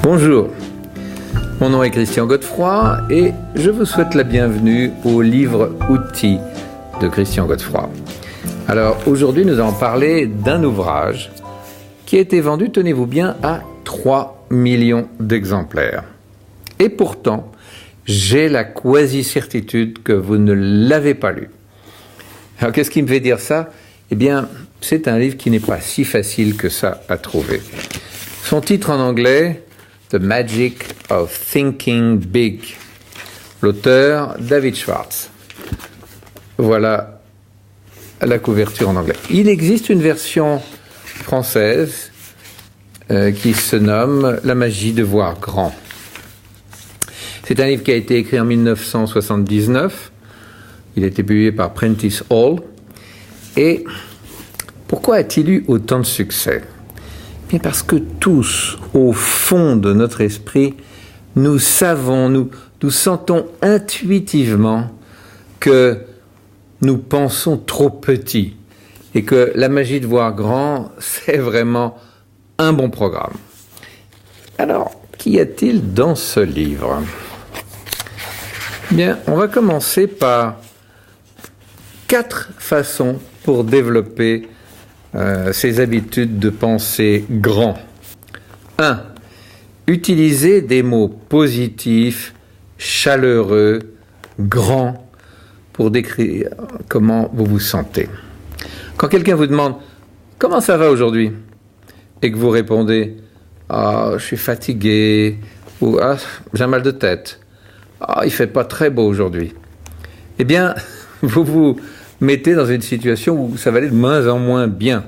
Bonjour, mon nom est Christian Godefroy et je vous souhaite la bienvenue au livre Outils de Christian Godefroy. Alors aujourd'hui nous allons parler d'un ouvrage qui a été vendu, tenez-vous bien, à 3 millions d'exemplaires. Et pourtant, j'ai la quasi-certitude que vous ne l'avez pas lu. Alors qu'est-ce qui me fait dire ça ? Eh bien, c'est un livre qui n'est pas si facile que ça à trouver. Son titre en anglais, The Magic of Thinking Big. L'auteur, David Schwartz. Voilà la couverture en anglais. Il existe une version française qui se nomme La magie de voir grand. C'est un livre qui a été écrit en 1979. Il a été publié par Prentice Hall. Et pourquoi a-t-il eu autant de succès ? Bien parce que tous, au fond de notre esprit, nous savons, nous sentons intuitivement que nous pensons trop petit et que la magie de voir grand, c'est vraiment un bon programme. Alors, qu'y a-t-il dans ce livre ? Bien, on va commencer par 4 façons pour développer ses habitudes de penser grand. 1. Utilisez des mots positifs, chaleureux, grands, pour décrire comment vous vous sentez. Quand quelqu'un vous demande « Comment ça va aujourd'hui ?» et que vous répondez « Ah, je suis fatigué » ou « Ah, j'ai un mal de tête » »,« Ah, il ne fait pas très beau aujourd'hui », eh bien, vous vous mettez dans une situation où ça va aller de moins en moins bien.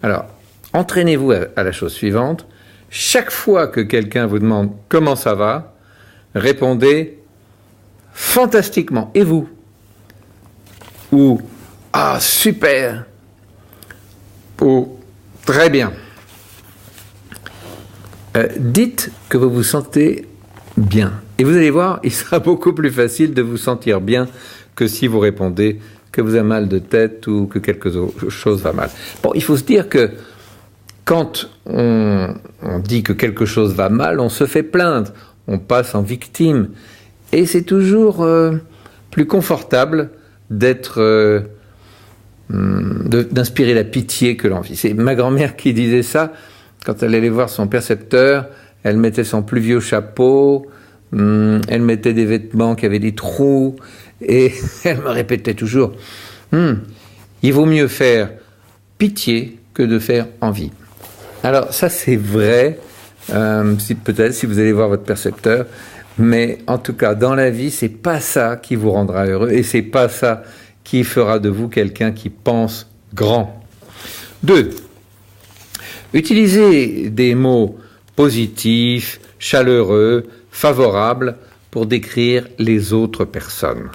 Alors, entraînez-vous à la chose suivante. Chaque fois que quelqu'un vous demande « Comment ça va ?», répondez « Fantastiquement. Et vous ?» ou « Ah, super !» ou « Très bien !» Dites que vous vous sentez bien. Et vous allez voir, il sera beaucoup plus facile de vous sentir bien que si vous répondez que vous avez mal de tête ou que quelque chose va mal. Bon, il faut se dire que quand on dit que quelque chose va mal, on se fait plaindre, on passe en victime. Et c'est toujours plus confortable d'inspirer la pitié que l'envie. C'est ma grand-mère qui disait ça. Quand elle allait voir son percepteur, elle mettait son plus vieux chapeau, elle mettait des vêtements qui avaient des trous, et elle me répétait toujours il vaut mieux faire pitié que de faire envie. Alors ça c'est vrai, peut-être si vous allez voir votre percepteur, mais en tout cas dans la vie c'est pas ça qui vous rendra heureux et c'est pas ça qui fera de vous quelqu'un qui pense grand. 2. Utilisez des mots positifs, chaleureux, favorables pour décrire les autres personnes.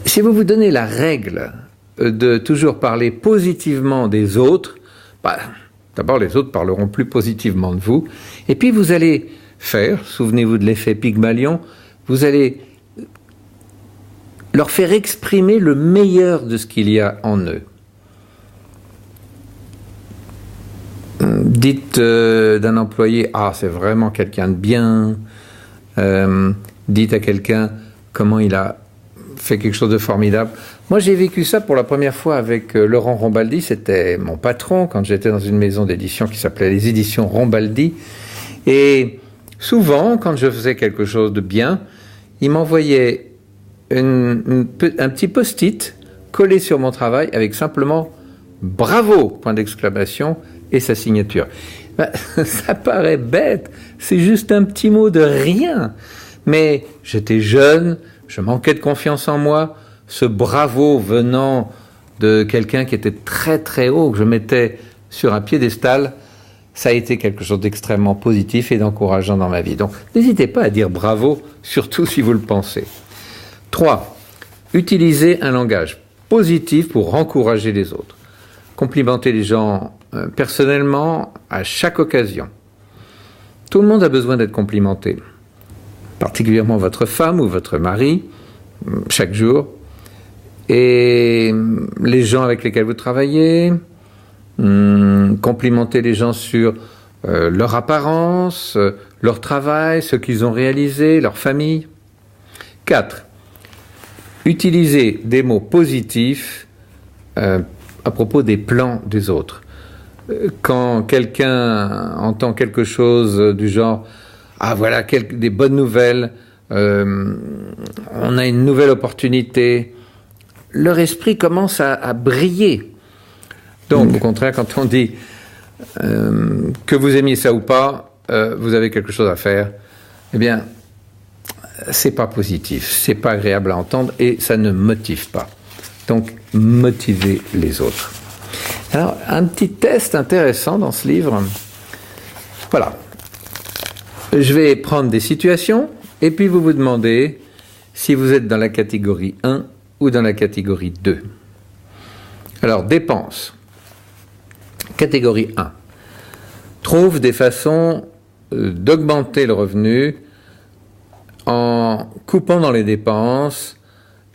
Si vous vous donnez la règle de toujours parler positivement des autres, d'abord les autres parleront plus positivement de vous, et puis vous allez faire, souvenez-vous de l'effet Pygmalion, vous allez leur faire exprimer le meilleur de ce qu'il y a en eux. Dites d'un employé « Ah, c'est vraiment quelqu'un de bien ». Dites à quelqu'un comment il a fait quelque chose de formidable. Moi, j'ai vécu ça pour la première fois avec Laurent Rombaldi. C'était mon patron quand j'étais dans une maison d'édition qui s'appelait les Éditions Rombaldi. Et souvent, quand je faisais quelque chose de bien, il m'envoyait un petit post-it collé sur mon travail avec simplement « Bravo !» point d'exclamation et sa signature. Ça paraît bête, c'est juste un petit mot de rien. Mais j'étais jeune, je manquais de confiance en moi. Ce bravo venant de quelqu'un qui était très très haut, que je mettais sur un piédestal, ça a été quelque chose d'extrêmement positif et d'encourageant dans ma vie. Donc n'hésitez pas à dire bravo, surtout si vous le pensez. 3. Utilisez un langage positif pour encourager les autres. Complimentez les gens personnellement à chaque occasion. Tout le monde a besoin d'être complimenté, particulièrement votre femme ou votre mari, chaque jour, et les gens avec lesquels vous travaillez, complimentez les gens sur leur apparence, leur travail, ce qu'ils ont réalisé, leur famille. 4. Utilisez des mots positifs à propos des plans des autres. Quand quelqu'un entend quelque chose du genre « Ah voilà, des bonnes nouvelles, on a une nouvelle opportunité », leur esprit commence à briller. Donc, au contraire, quand on dit que vous aimiez ça ou pas, vous avez quelque chose à faire, eh bien, c'est pas positif, c'est pas agréable à entendre et ça ne motive pas. Donc, motivez les autres. Alors, un petit test intéressant dans ce livre. Voilà. Je vais prendre des situations et puis vous vous demandez si vous êtes dans la catégorie 1 ou dans la catégorie 2. Alors, dépenses. Catégorie 1. Trouve des façons d'augmenter le revenu en coupant dans les dépenses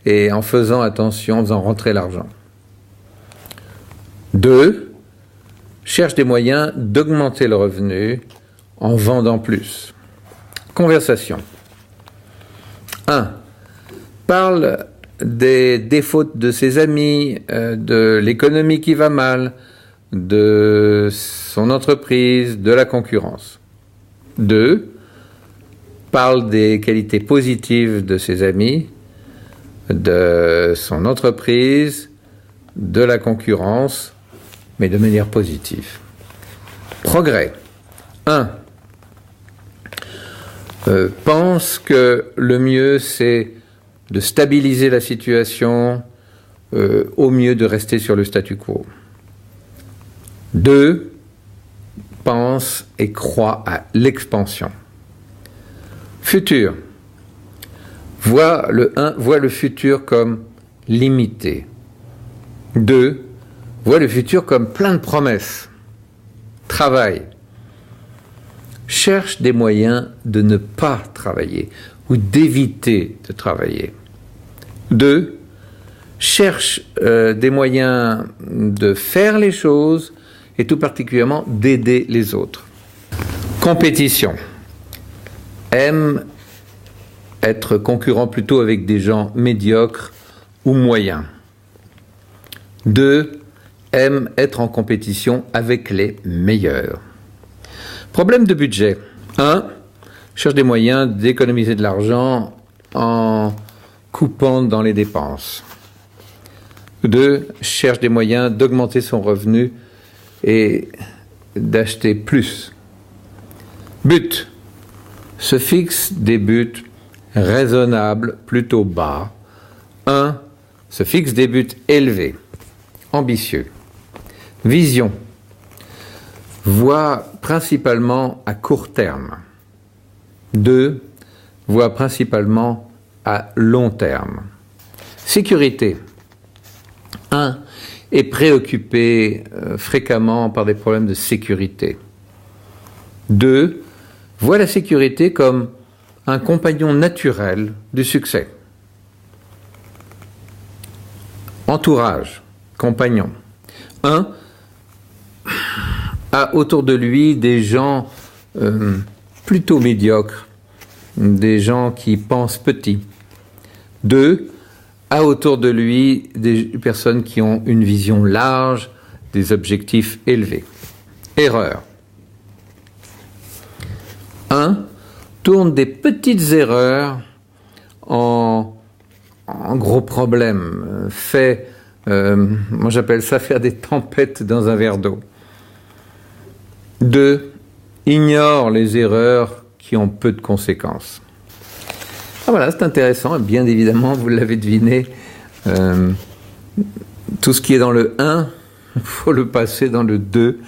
et en faisant attention, en faisant rentrer l'argent. 2. Cherche des moyens d'augmenter le revenu en vendant plus. Conversation. 1. Parle des défauts de ses amis, de l'économie qui va mal, de son entreprise, de la concurrence. 2. Parle des qualités positives de ses amis, de son entreprise, de la concurrence, mais de manière positive. Progrès. 1. Pense que le mieux, c'est de stabiliser la situation, au mieux de rester sur le statu quo. 2. Pense et croit à l'expansion. Futur. Vois le futur comme limité. 2. Vois le futur comme plein de promesses. Travail. Cherche des moyens de ne pas travailler ou d'éviter de travailler. 2. Cherche des moyens de faire les choses et tout particulièrement d'aider les autres. Compétition. Aime être concurrent plutôt avec des gens médiocres ou moyens. 2. Aime être en compétition avec les meilleurs. Problème de budget. 1. Cherche des moyens d'économiser de l'argent en coupant dans les dépenses. 2. Cherche des moyens d'augmenter son revenu et d'acheter plus. But. Se fixe des buts raisonnables, plutôt bas. 1. Se fixe des buts élevés, ambitieux. Vision. Voit principalement à court terme. 2. Voit principalement à long terme. Sécurité. 1. Est préoccupé fréquemment par des problèmes de sécurité. 2. Voit la sécurité comme un compagnon naturel du succès. Entourage, compagnon. 1. A autour de lui des gens plutôt médiocres, des gens qui pensent petit. 2. A autour de lui des personnes qui ont une vision large, des objectifs élevés. Erreur. 1. Tourne des petites erreurs en gros problèmes. Moi j'appelle ça faire des tempêtes dans un verre d'eau. 2. Ignore les erreurs qui ont peu de conséquences. Ah voilà, c'est intéressant. Bien évidemment, vous l'avez deviné, tout ce qui est dans le 1, il faut le passer dans le 2.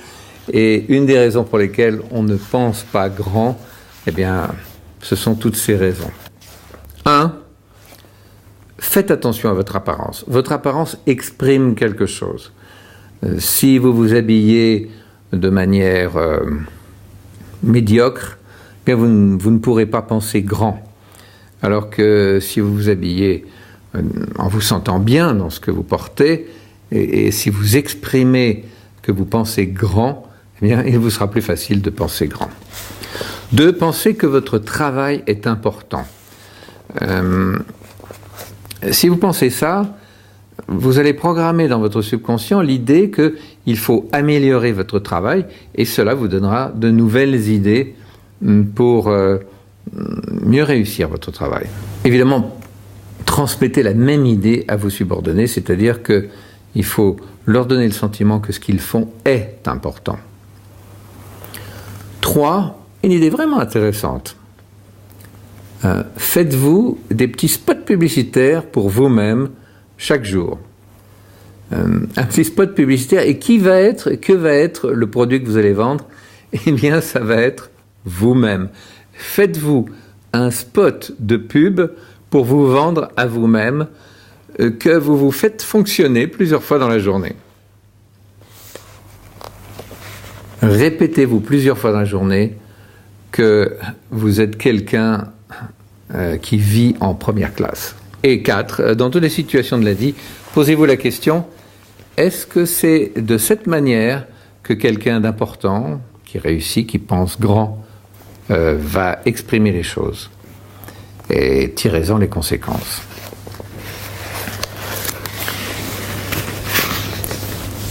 Et une des raisons pour lesquelles on ne pense pas grand, eh bien, ce sont toutes ces raisons. 1. Faites attention à votre apparence. Votre apparence exprime quelque chose. Si vous vous habillez de manière médiocre, eh bien vous ne pourrez pas penser grand. Alors que si vous vous habillez en vous sentant bien dans ce que vous portez, et si vous exprimez que vous pensez grand, eh bien, il vous sera plus facile de penser grand. 2. Pensez que votre travail est important. Si vous pensez ça, vous allez programmer dans votre subconscient l'idée qu'il faut améliorer votre travail et cela vous donnera de nouvelles idées pour mieux réussir votre travail. Évidemment, transmettez la même idée à vos subordonnés, c'est-à-dire qu'il faut leur donner le sentiment que ce qu'ils font est important. 3, une idée vraiment intéressante. Faites-vous des petits spots publicitaires pour vous-même chaque jour. Un petit spot publicitaire, et que va être le produit que vous allez vendre? Eh bien, ça va être vous-même. Faites-vous un spot de pub pour vous vendre à vous-même, que vous vous faites fonctionner plusieurs fois dans la journée. Répétez-vous plusieurs fois dans la journée que vous êtes quelqu'un qui vit en première classe. Et 4, dans toutes les situations de la vie, posez-vous la question, est-ce que c'est de cette manière que quelqu'un d'important, qui réussit, qui pense grand, va exprimer les choses? Et tirez-en les conséquences.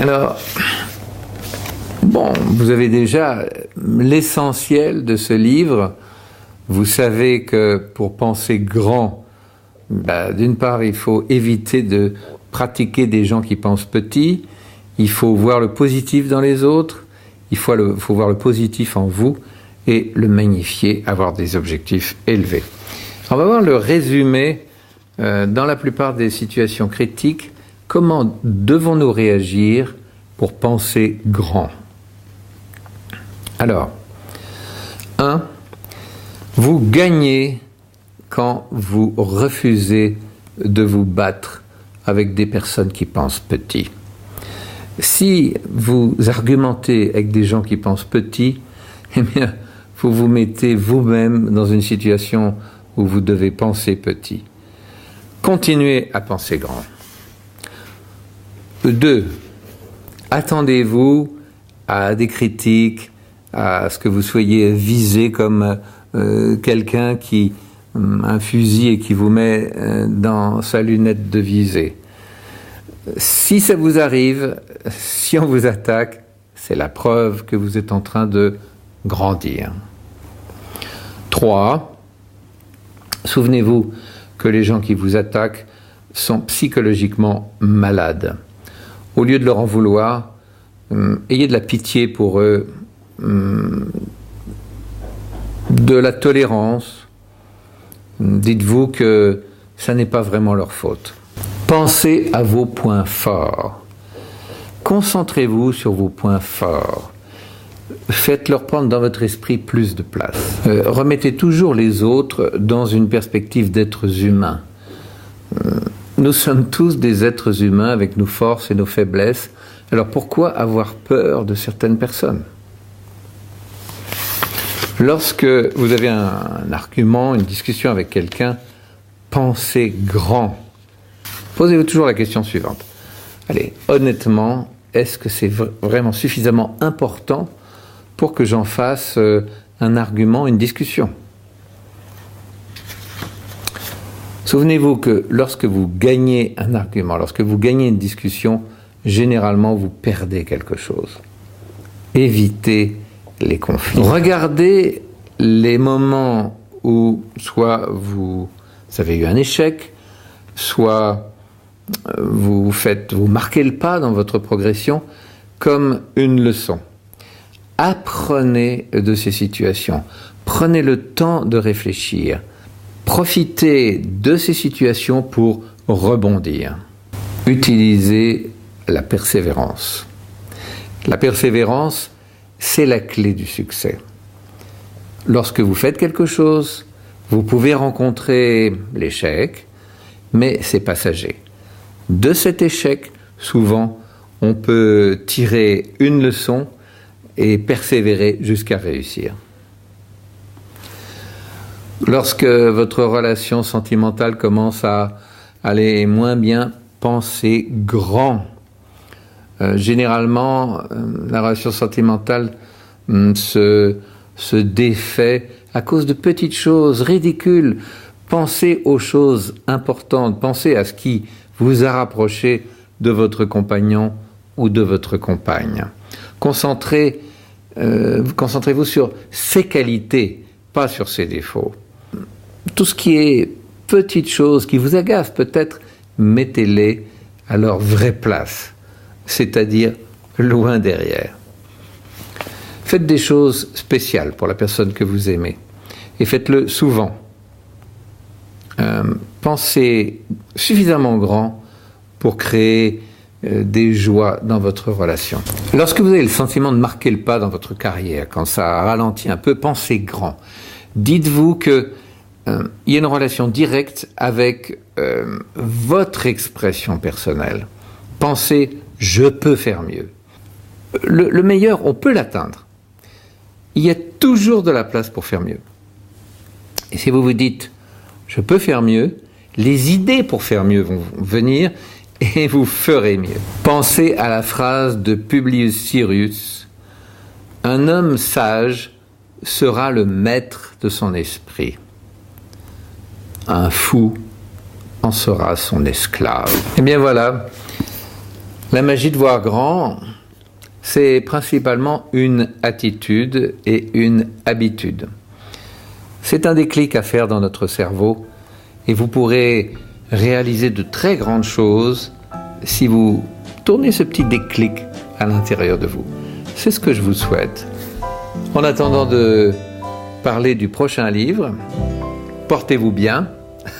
Alors, bon, vous avez déjà l'essentiel de ce livre. Vous savez que pour penser grand, d'une part, il faut éviter de pratiquer des gens qui pensent petit, il faut voir le positif dans les autres, il faut voir le positif en vous et le magnifier, avoir des objectifs élevés. On va voir le résumé dans la plupart des situations critiques. Comment devons-nous réagir pour penser grand? Alors, 1. Vous gagnez quand vous refusez de vous battre avec des personnes qui pensent petit. Si vous argumentez avec des gens qui pensent petit, eh bien, vous vous mettez vous-même dans une situation où vous devez penser petit. Continuez à penser grand. 2. Attendez-vous à des critiques, à ce que vous soyez visé comme quelqu'un qui un fusil et qui vous met dans sa lunette de visée. Si ça vous arrive, si on vous attaque, c'est la preuve que vous êtes en train de grandir. 3. Souvenez-vous que les gens qui vous attaquent sont psychologiquement malades. Au lieu de leur en vouloir, ayez de la pitié pour eux, de la tolérance. Dites-vous que ça n'est pas vraiment leur faute. Pensez à vos points forts. Concentrez-vous sur vos points forts. Faites-leur prendre dans votre esprit plus de place. Remettez toujours les autres dans une perspective d'êtres humains. Nous sommes tous des êtres humains avec nos forces et nos faiblesses. Alors pourquoi avoir peur de certaines personnes ? Lorsque vous avez un argument, une discussion avec quelqu'un, pensez grand. Posez-vous toujours la question suivante. Allez, honnêtement, est-ce que c'est vraiment suffisamment important pour que j'en fasse un argument, une discussion ? Souvenez-vous que lorsque vous gagnez un argument, lorsque vous gagnez une discussion, généralement vous perdez quelque chose. Évitez les conflits. Regardez les moments où soit vous avez eu un échec, soit vous marquez le pas dans votre progression comme une leçon. Apprenez de ces situations. Prenez le temps de réfléchir. Profitez de ces situations pour rebondir. Utilisez la persévérance. La persévérance, c'est la clé du succès. Lorsque vous faites quelque chose, vous pouvez rencontrer l'échec, mais c'est passager. De cet échec, souvent, on peut tirer une leçon et persévérer jusqu'à réussir. Lorsque votre relation sentimentale commence à aller moins bien, pensez grand. Généralement, la relation sentimentale se défait à cause de petites choses ridicules. Pensez aux choses importantes, pensez à ce qui vous a rapproché de votre compagnon ou de votre compagne. Concentrez-vous sur ses qualités, pas sur ses défauts. Tout ce qui est petites choses qui vous agacent peut-être, mettez-les à leur vraie place, c'est-à-dire loin derrière. Faites des choses spéciales pour la personne que vous aimez et faites-le souvent. Pensez suffisamment grand pour créer des joies dans votre relation. Lorsque vous avez le sentiment de marquer le pas dans votre carrière, quand ça ralentit un peu, pensez grand. Dites-vous que il y a une relation directe avec votre expression personnelle. Pensez « je peux faire mieux ». Le meilleur, on peut l'atteindre. Il y a toujours de la place pour faire mieux. Et si vous vous dites « je peux faire mieux », les idées pour faire mieux vont venir et vous ferez mieux. Pensez à la phrase de Publius Syrus « un homme sage sera le maître de son esprit. Un fou en sera son esclave. » Eh bien voilà, la magie de voir grand, c'est principalement une attitude et une habitude. C'est un déclic à faire dans notre cerveau et vous pourrez réaliser de très grandes choses si vous tournez ce petit déclic à l'intérieur de vous. C'est ce que je vous souhaite. En attendant de parler du prochain livre, portez-vous bien.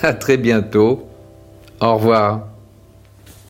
À très bientôt. Au revoir.